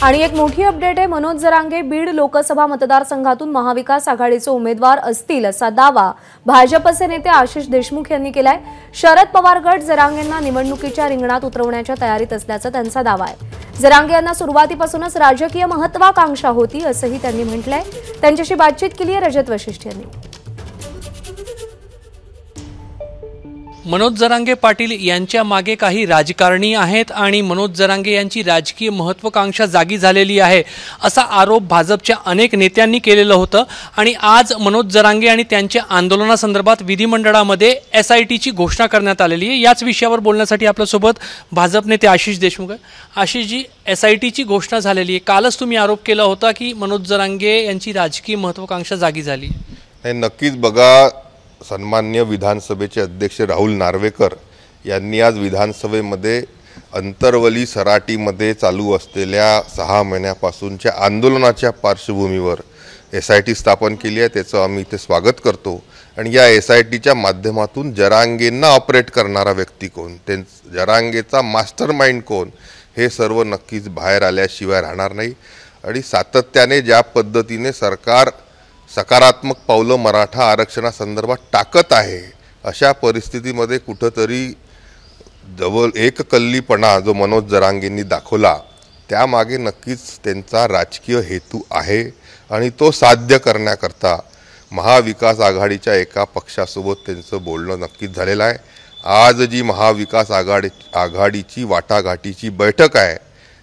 आणि एक मोठी अपडेट आहे। मनोज जरांगे बीड लोकसभा मतदारसंघातून महाविकास आघाडीचे उमेदवार असतील असा दावा भाजपचे नेते आशिष देशमुख यांनी केलाय। शरद पवार गट जरांगेंना निवडणुकीच्या रिंगणात उतरवण्याच्या तयारीत असल्याचा त्यांचा दावा आहे। जरांगे यांना सुरुवातीपासूनच राजकीय महत्त्वाकांक्षा होती असंही त्यांनी म्हटलंय। त्यांच्याशी बातचीत केली आहे रजत वशिष्ठ यांनी। मनोज जरांगे पाटील यांच्या मागे काही राजकारणी आहेत आणि मनोज जरांगे यांची राजकीय महत्त्वाकांक्षा जागी झालेली आहे असा आरोप भाजपच्या अनेक नेत्यांनी केलेला होता। आणि आज मनोज जरांगे आणि त्यांच्या आंदोलनासंदर्भात विधिमंडळामध्ये SITची घोषणा करण्यात आलेली आहे। याच विषयावर बोलण्यासाठी आपल्यासोबत भाजप नेते आशिष देशमुख आहे। आशिषजी, SITची घोषणा झालेली आहे। कालच तुम्ही आरोप केला होता की मनोज जरांगे यांची राजकीय महत्त्वाकांक्षा जागी झाली। हे नक्कीच बघा, सन्माननीय विधानसभेचे अध्यक्ष राहुल नार्वेकर यांनी आज विधानसभेमध्ये अंतरवली सराटीमध्ये चालू असलेल्या 6 महिन्यापासूनच्या आंदोलनाच्या पार्श्वभूमीवर SIT स्थापन केली आहे। त्याचं आम्ही इथे स्वागत करतो। आणि या SITच्या माध्यमातून जरांगेंना ऑपरेट करणारा व्यक्ती कोण, जरांगेचा मास्टरमाइंड कोण, हे सर्व नक्कीच बाहेर आल्याशिवाय राहणार नाही। आणि सातत्याने ज्या पद्धतीने सरकार सकारात्मक पावलं मराठा आरक्षणासंदर्भात टाकत आहे, अशा परिस्थितीमध्ये कुठंतरी जवळ एककल्लीपणा जो मनोज जरांगेंनी दाखवला त्यामागे नक्कीच त्यांचा राजकीय हेतू आहे। आणि तो साध्य करण्याकरता महाविकास आघाडीच्या एका पक्षासोबत त्यांचं बोलणं नक्कीच झालेलं आहे। आज जी महाविकास आघाडीची वाटाघाटीची बैठक आहे,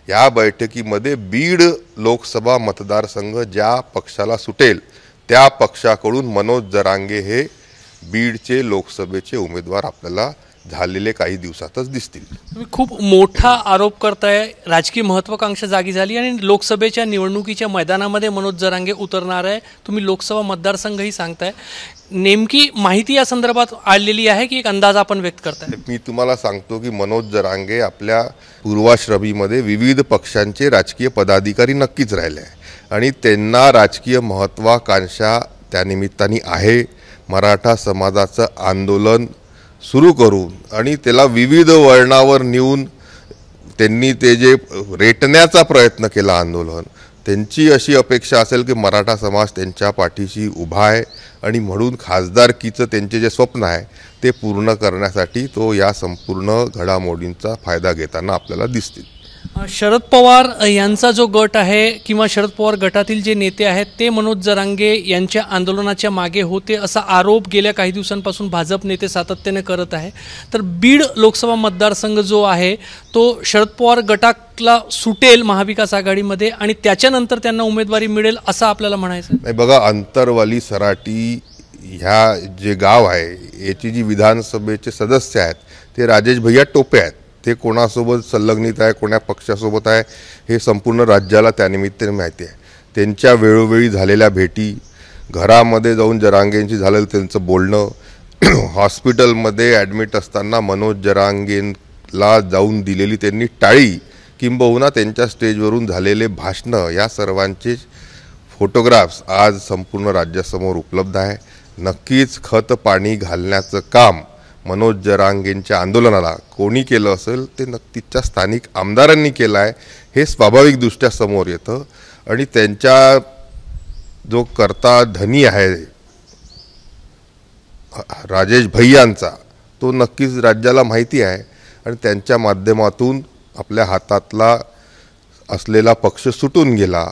या बैठकीमध्ये बीड लोकसभा मतदारसंघ ज्या पक्षाला सुटेल त्या पक्षाकडून मनोज जरांगे हे बीडचे लोकसभेचे उमेदवार आपल्याला झालेले काही दिवसातच दिसतील। तुम्ही खूप मोठा आरोप करताय, राजकीय महत्त्वाकांक्षा जागी झाली आणि लोकसभेच्या निवडणुकीच्या मैदानामध्ये मनोज जरांगे उतरणार आहे। तुम्ही लोकसभा मतदारसंघही सांगताय, नेमकी माहिती या संदर्भात आलेली आहे की एक अंदाज आपण व्यक्त करताय? मी तुम्हाला सांगतो की मनोज जरांगे आपल्या पूर्वाश्रमीमध्ये विविध पक्षांचे राजकीय पदाधिकारी नक्कीच राहिले आहे आणि त्यांना राजकीय महत्त्वाकांक्षा त्यानिमित्ताने आहे। मराठा समाजाचं आंदोलन सुरू करून आणि त्याला विविध वळणावर नेऊन त्यांनी ते जे रेटण्याचा प्रयत्न केला आंदोलन, त्यांची अशी अपेक्षा असेल की मराठा समाज त्यांच्या पाठीशी उभा आहे आणि म्हणून खासदारकीचं त्यांचे जे स्वप्न आहे ते पूर्ण करण्यासाठी तो या संपूर्ण घडामोडींचा फायदा घेताना आपल्याला दिसतील। शरद पवार यांचा जो गट आहे किंवा शरद पवार गटातील जे नेते आहेत ते मनोज जरांगे यांच्या आंदोलनाच्या मागे होते असा आरोप गेल्या काही दिवसांपासून भाजप नेते सातत्याने करत आहे। तर बीड लोकसभा मतदारसंघ जो आहे तो शरद पवार गटाला सुटेल महाविकास आघाडीमध्ये आणि त्याच्यानंतर त्यांना उमेदवारी मिळेल असं आपल्याला म्हणायचं नाही। बघा, अंतरवली सराटी ह्या जे गाव आहे याची जी विधानसभेचे सदस्य आहेत ते राजेश भैया टोपे आहेत। ते कोणासोबत संलग्नित आहे, कोणा पक्षासोबत आहे हे संपूर्ण राज्याला त्यानिमित्ताने माहिती आहे। त्यांच्या वेळोवेळी झालेल्या भेटी, घरामध्ये जाऊन जरांगेंशी झालेलं त्यांचं बोलणं, हॉस्पिटलमध्ये ॲडमिट असताना मनोज जरांगेंना जाऊन दिलेली त्यांनी टाळी, किंबहुना त्यांच्या स्टेजवरून झालेले भाषणं, या सर्वांचे फोटोग्राफ्स आज संपूर्ण राज्यासमोर उपलब्ध आहे। नक्कीच खत पाणी घालण्याचं काम मनोज जरांगेंच्या आंदोलनाला कोणी केलं असेल ते नक्कीच्या स्थानिक आमदारांनी केलं आहे हे स्वाभाविकदृष्ट्या समोर येतं। आणि त्यांच्या जो करता धनी आहे राजेश भैयांचा, तो नक्कीच राज्याला माहिती आहे आणि त्यांच्या माध्यमातून आपल्या हातातला असलेला पक्ष सुटून गेला,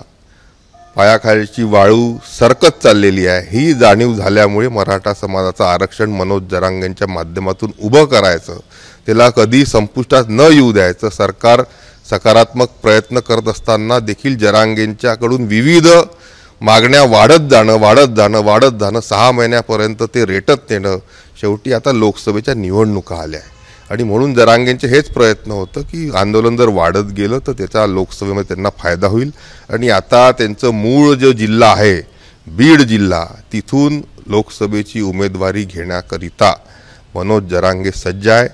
पायाखालची वाळू सरकत चाललेली आहे, ही जाणीव झाल्यामुळे मराठा समाजाचं आरक्षण मनोज जरांगेंच्या माध्यमातून उभं करायचं, त्याला कधी संपुष्टात न येऊ द्यायचं सरकार सकारात्मक प्रयत्न करत असताना देखील जरांगेंच्याकडून विविध मागण्या वाढत जाणं 6 महिन्यापर्यंत ते रेटत नेणं, शेवटी आता लोकसभेच्या निवडणुका आल्या आहे आणि म्हणून जरांगेंचे हेच प्रयत्न होतं की आंदोलन जर वाढत गेलं तर त्याचा लोकसभेमध्ये त्यांना फायदा होईल। आणि आता त्यांचं मूळ जो जिल्हा आहे बीड जिल्हा, तिथून लोकसभेची उमेदवारी घेण्याकरिता मनोज जरांगे सज्ज आहे।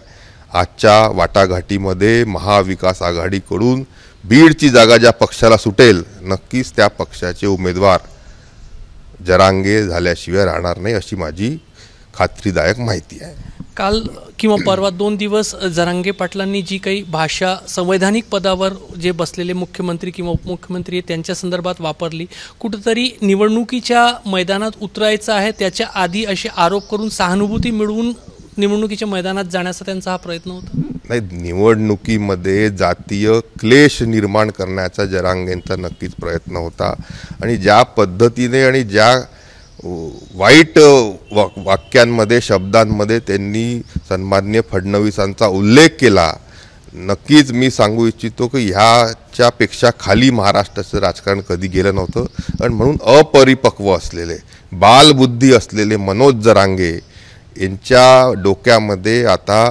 आजच्या वाटाघाटीमध्ये महाविकास आघाडीकडून बीडची जागा ज्या पक्षाला सुटेल नक्कीच त्या पक्षाचे उमेदवार जरांगे झाल्याशिवाय राहणार नाही अशी माझी खात्रीदायक माहिती आहे। काल किंवा परवा 2 दिवस जरांगे पाटलांनी जी काही भाषा संवैधानिक पदावर जे बसलेले मुख्यमंत्री किंवा उपमुख्यमंत्री आहेत त्यांच्या संदर्भात वापरली, कुठेतरी निवडणुकीच्या मैदानात उतरायचं आहे त्याच्या आधी असे आरोप करून सहानुभूती मिळवून निवडणुकीच्या मैदानात जाण्याचा त्यांचा हा प्रयत्न होता. नाही, निवडणुकीमध्ये जातीय क्लेश निर्माण करण्याचा जरांगेंचा नक्कीच प्रयत्न होता आणि ज्या पद्धतीने आणि ज्या वाईट वाक्यांमध्ये शब्दांमध्ये त्यांनी सन्माननीय फडणवीसांचा उल्लेख केला, नक्कीच मी सांगू इच्छितो की ह्याच्यापेक्षा खाली महाराष्ट्राचं राजकारण कधी गेलं नव्हतं. आणि म्हणून अपरिपक्व असलेले बालबुद्धी असलेले मनोज जरांगे यांच्या डोक्यामध्ये आता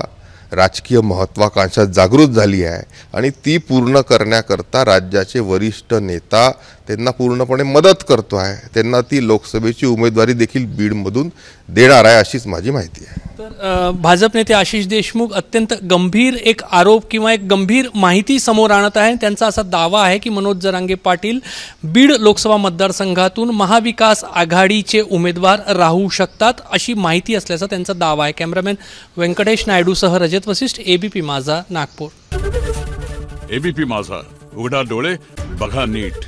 राजकीय महत्त्वाकांक्षा जागृत झाली आहे आणि ती पूर्ण करण्याकरता राज्याचे वरिष्ठ नेता त्यांना पूर्णपणे मदत करतो आहे. त्यांना ती लोकसभेची उमेदवारी देखील बीडमधून देणार आहे अशीच माझी माहिती आहे. तर भाजप नेते आशिष देशमुख अत्यंत गंभीर एक आरोप किंवा एक गंभीर माहिती समोर आणत आहे. त्यांचा असा दावा आहे की मनोज जरांगे पाटील बीड लोकसभा मतदारसंघातून महाविकास आघाडीचे उमेदवार राहू शकतात अशी माहिती असल्याचा त्यांचा दावा आहे. कॅमेरामॅन व्यंकटेश नायडूसह रजत वसिष्ठ, एबीपी माझा, नागपूर. एबीपी माझा, उघडा डोळे बघा नीट.